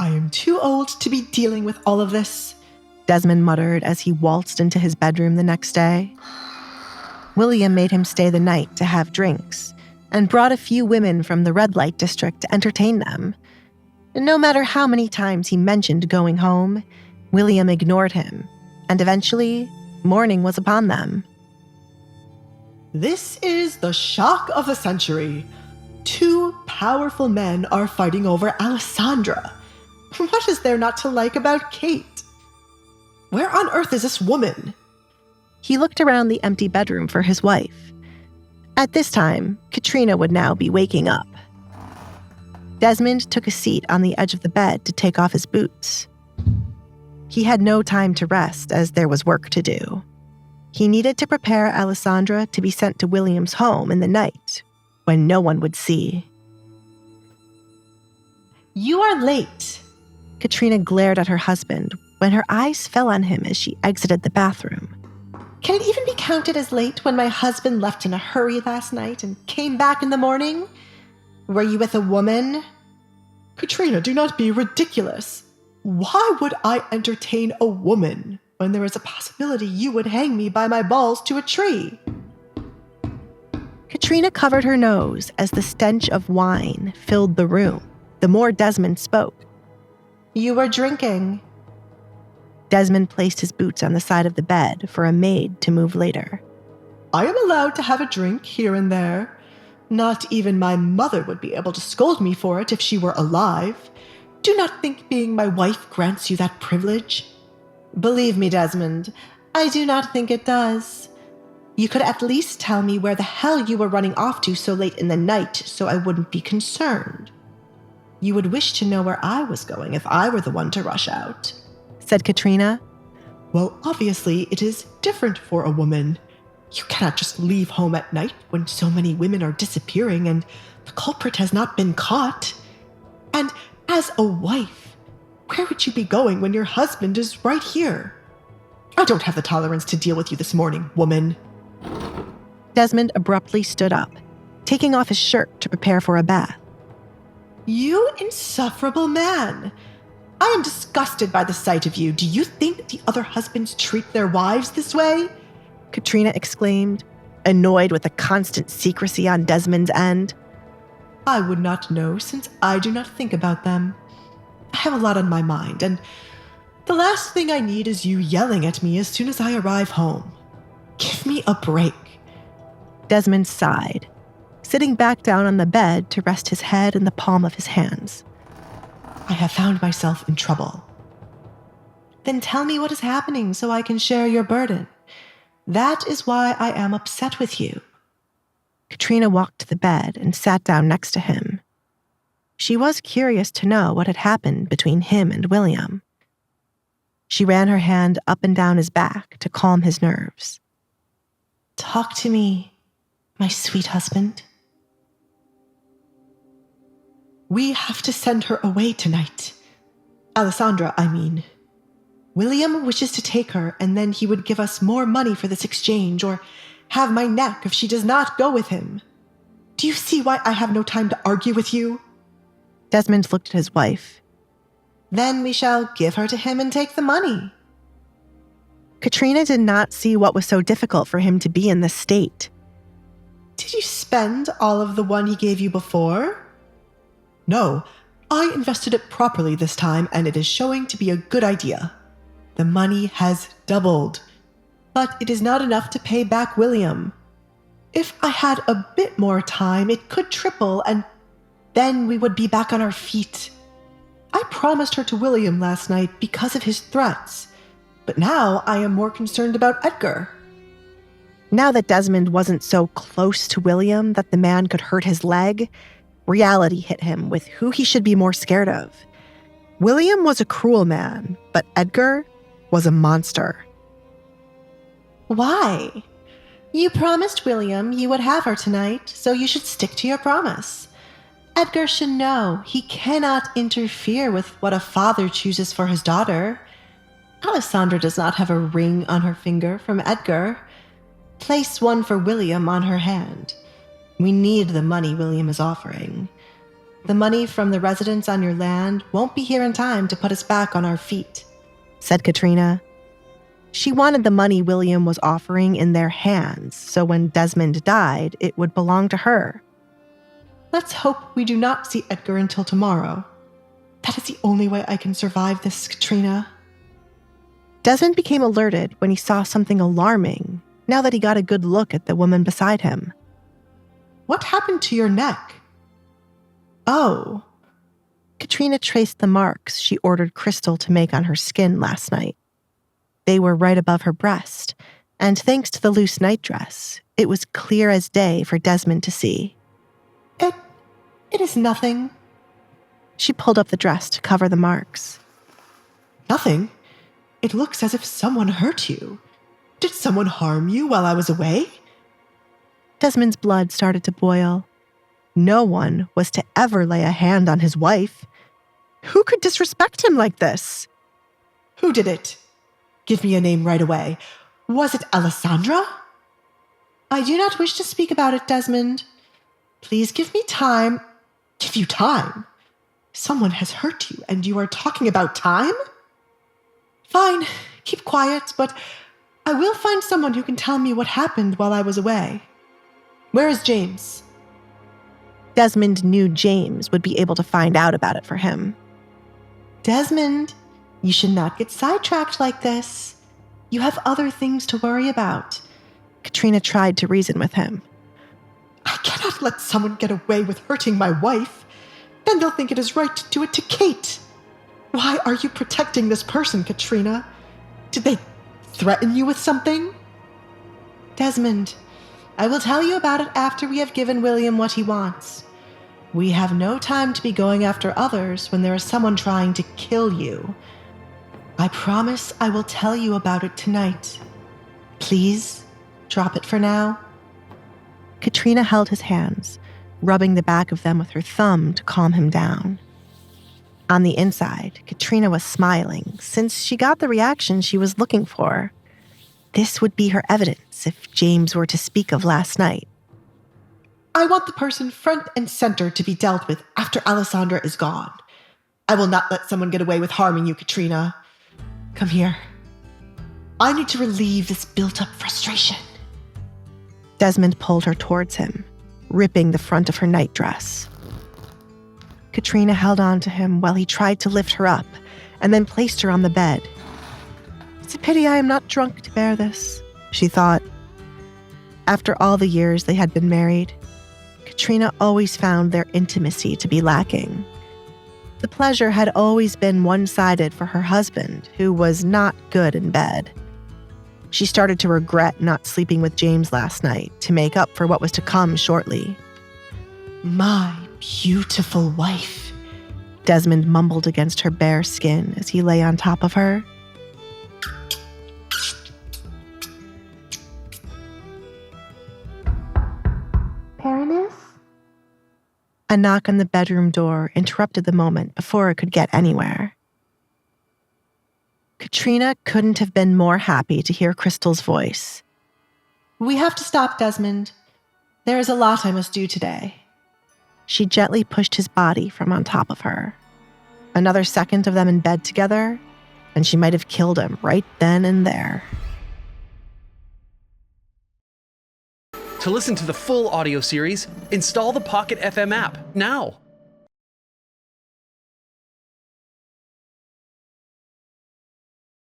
I am too old to be dealing with all of this, Desmond muttered as he waltzed into his bedroom the next day. William made him stay the night to have drinks and brought a few women from the red light district to entertain them. No matter how many times he mentioned going home, William ignored him, and eventually, morning was upon them. This is the shock of the century. 2 powerful men are fighting over Alisandre. What is there not to like about Kate? Where on earth is this woman? He looked around the empty bedroom for his wife. At this time, Katrina would now be waking up. Desmond took a seat on the edge of the bed to take off his boots. He had no time to rest as there was work to do. He needed to prepare Alisandre to be sent to William's home in the night, when no one would see. You are late. Katrina glared at her husband when her eyes fell on him as she exited the bathroom. Can it even be counted as late when my husband left in a hurry last night and came back in the morning? Were you with a woman? Katrina, do not be ridiculous. Why would I entertain a woman when there is a possibility you would hang me by my balls to a tree? Katrina covered her nose as the stench of wine filled the room. The more Desmond spoke. You were drinking. Desmond placed his boots on the side of the bed for a maid to move later. I am allowed to have a drink here and there. Not even my mother would be able to scold me for it if she were alive. Do not think being my wife grants you that privilege. Believe me, Desmond, I do not think it does. You could at least tell me where the hell you were running off to so late in the night so I wouldn't be concerned. You would wish to know where I was going if I were the one to rush out, said Katrina. Well, obviously, it is different for a woman. You cannot just leave home at night when so many women are disappearing and the culprit has not been caught. And as a wife, where would you be going when your husband is right here? I don't have the tolerance to deal with you this morning, woman. Desmond abruptly stood up, taking off his shirt to prepare for a bath. You insufferable man. I am disgusted by the sight of you. Do you think the other husbands treat their wives this way? Katrina exclaimed, annoyed with the constant secrecy on Desmond's end. I would not know since I do not think about them. I have a lot on my mind, and the last thing I need is you yelling at me as soon as I arrive home. Give me a break. Desmond sighed, sitting back down on the bed to rest his head in the palm of his hands. I have found myself in trouble. Then tell me what is happening so I can share your burden. That is why I am upset with you. Katrina walked to the bed and sat down next to him. She was curious to know what had happened between him and William. She ran her hand up and down his back to calm his nerves. Talk to me, my sweet husband. We have to send her away tonight. Alisandre, I mean. William wishes to take her, and then he would give us more money for this exchange, or have my neck if she does not go with him. Do you see why I have no time to argue with you? Desmond looked at his wife. Then we shall give her to him and take the money. Katrina did not see what was so difficult for him to be in this state. Did you spend all of the one he gave you before? No, I invested it properly this time, and it is showing to be a good idea. The money has doubled, but it is not enough to pay back William. If I had a bit more time, it could triple, and then we would be back on our feet. I promised her to William last night because of his threats, but now I am more concerned about Edgar. Now that Desmond wasn't so close to William that the man could hurt his leg, reality hit him with who he should be more scared of. William was a cruel man, but Edgar was a monster. Why? You promised William you would have her tonight, so you should stick to your promise. Edgar should know he cannot interfere with what a father chooses for his daughter. Alisandre does not have a ring on her finger from Edgar. Place one for William on her hand. We need the money William is offering. The money from the residents on your land won't be here in time to put us back on our feet, said Katrina. She wanted the money William was offering in their hands, so when Desmond died, it would belong to her. Let's hope we do not see Edgar until tomorrow. That is the only way I can survive this, Katrina. Desmond became alerted when he saw something alarming, now that he got a good look at the woman beside him. What happened to your neck? Oh. Katrina traced the marks she ordered Crystal to make on her skin last night. They were right above her breast, and thanks to the loose nightdress, it was clear as day for Desmond to see. It is nothing. She pulled up the dress to cover the marks. Nothing? It looks as if someone hurt you. Did someone harm you while I was away? Desmond's blood started to boil. No one was to ever lay a hand on his wife. Who could disrespect him like this? Who did it? Give me a name right away. Was it Alisandre? I do not wish to speak about it, Desmond. Please give me time. Give you time? Someone has hurt you, and you are talking about time? Fine, keep quiet, but I will find someone who can tell me what happened while I was away. Where is James? Desmond knew James would be able to find out about it for him. Desmond, you should not get sidetracked like this. You have other things to worry about. Katrina tried to reason with him. I cannot let someone get away with hurting my wife. Then they'll think it is right to do it to Kate. Why are you protecting this person, Katrina? Did they threaten you with something? Desmond, I will tell you about it after we have given William what he wants. We have no time to be going after others when there is someone trying to kill you. I promise I will tell you about it tonight. Please, drop it for now. Katrina held his hands, rubbing the back of them with her thumb to calm him down. On the inside, Katrina was smiling since she got the reaction she was looking for. This would be her evidence if James were to speak of last night. I want the person front and center to be dealt with after Alisandre is gone. I will not let someone get away with harming you, Katrina. Come here. I need to relieve this built-up frustration. Desmond pulled her towards him, ripping the front of her nightdress. Katrina held on to him while he tried to lift her up and then placed her on the bed. It's a pity I am not drunk to bear this, she thought. After all the years they had been married, Katrina always found their intimacy to be lacking. The pleasure had always been one-sided for her husband, who was not good in bed. She started to regret not sleeping with James last night to make up for what was to come shortly. My beautiful wife, Desmond mumbled against her bare skin as he lay on top of her. Baroness? A knock on the bedroom door interrupted the moment before it could get anywhere. Katrina couldn't have been more happy to hear Crystal's voice. We have to stop, Desmond. There is a lot I must do today. She gently pushed his body from on top of her. Another second of them in bed together, and she might have killed him right then and there. To listen to the full audio series, install the Pocket FM app now.